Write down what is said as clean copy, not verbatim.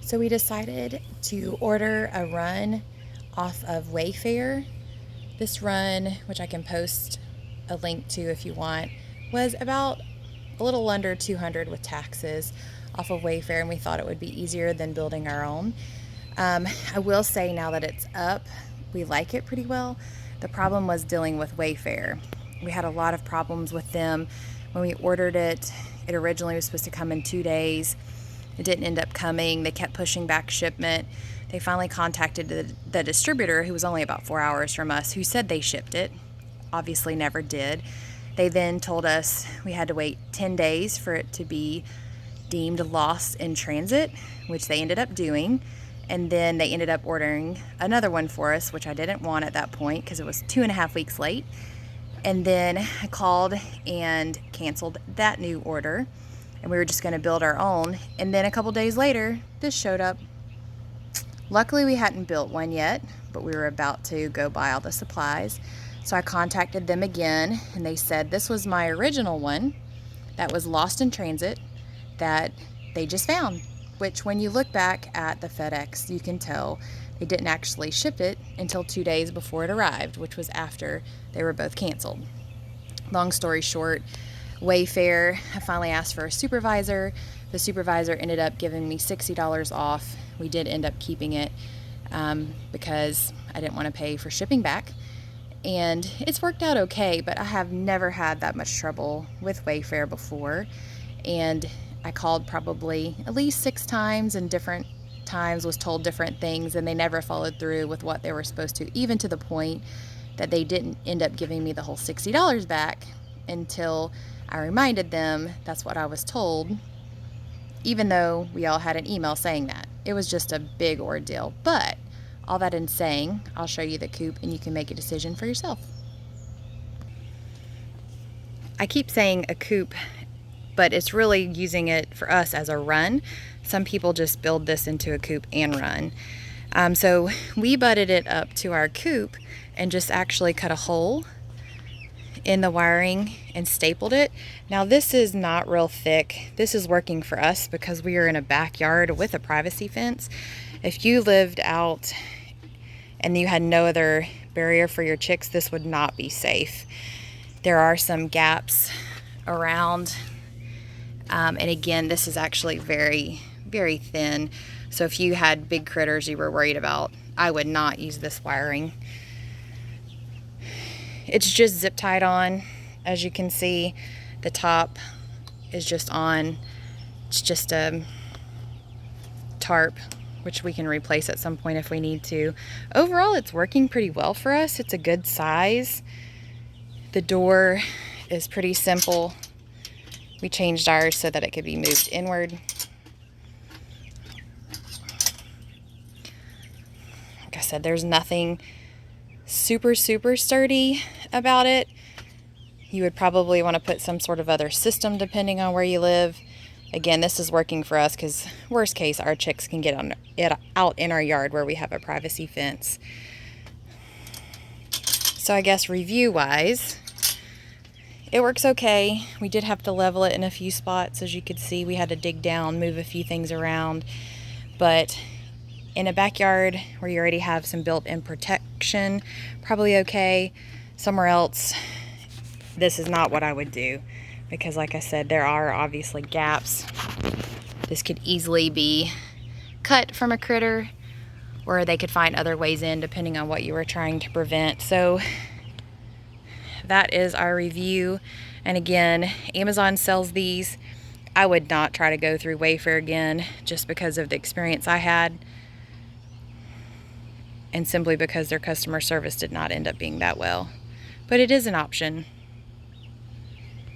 So we decided to order a run off of Wayfair. This run, which I can post a link to if you want, was about a little under 200 with taxes off of Wayfair, and we thought it would be easier than building our own. I will say now that it's up, we like it pretty well. The problem was dealing with Wayfair. We had a lot of problems with them. When we ordered it, it originally was supposed to come in 2 days. It didn't end up coming. They kept pushing back shipment. They finally contacted the distributor, who was only about 4 hours from us, who said they shipped it. Obviously never did. They then told us we had to wait 10 days for it to be deemed lost in transit, which they ended up doing. And then they ended up ordering another one for us, which I didn't want at that point because it was 2.5 weeks late. And then I called and canceled that new order, and we were just going to build our own. And then a couple days later, this showed up. Luckily, we hadn't built one yet, but we were about to go buy all the supplies. So I contacted them again, and they said this was my original one that was lost in transit that they just found, which when you look back at the FedEx, you can tell they didn't actually ship it until 2 days before it arrived, which was after they were both canceled. Long story short, Wayfair, I finally asked for a supervisor. The supervisor ended up giving me $60 off. We did end up keeping it because I didn't want to pay for shipping back. And it's worked out okay, but I have never had that much trouble with Wayfair before. And I called probably at least 6 times, and different times was told different things, and they never followed through with what they were supposed to, even to the point that they didn't end up giving me the whole $60 back until I reminded them that's what I was told, even though we all had an email saying that. It was just a big ordeal. But all that in saying, I'll show you the coupe and you can make a decision for yourself. I keep saying a coupe, but it's really using it for us as a run. Some people just build this into a coupe and run. So we butted it up to our coupe and just actually cut a hole in the wiring and stapled it. Now this is not real thick. This is working for us because we are in a backyard with a privacy fence. If you lived out and you had no other barrier for your chicks, this would not be safe. There are some gaps around. And again, this is actually very, very thin. So if you had big critters you were worried about, I would not use this wiring. It's just zip tied on. As you can see, the top is just on. It's just a tarp, which we can replace at some point if we need to. Overall, it's working pretty well for us. It's a good size. The door is pretty simple. We changed ours so that it could be moved inward. Like I said, there's nothing super sturdy about it. You would probably want to put some sort of other system depending on where you live. Again, this is working for us because worst case, our chicks can get on it out in our yard where we have a privacy fence. So I guess review wise, it works okay. We did have to level it in a few spots. As you could see, we had to dig down, move a few things around. But in a backyard where you already have some built-in protection, probably okay. Somewhere else, this is not what I would do. Because like I said, there are obviously gaps. This could easily be cut from a critter, or they could find other ways in depending on what you were trying to prevent. So that is our review. And again, Amazon sells these. I would not try to go through Wayfair again just because of the experience I had, and simply because their customer service did not end up being that well. But it is an option.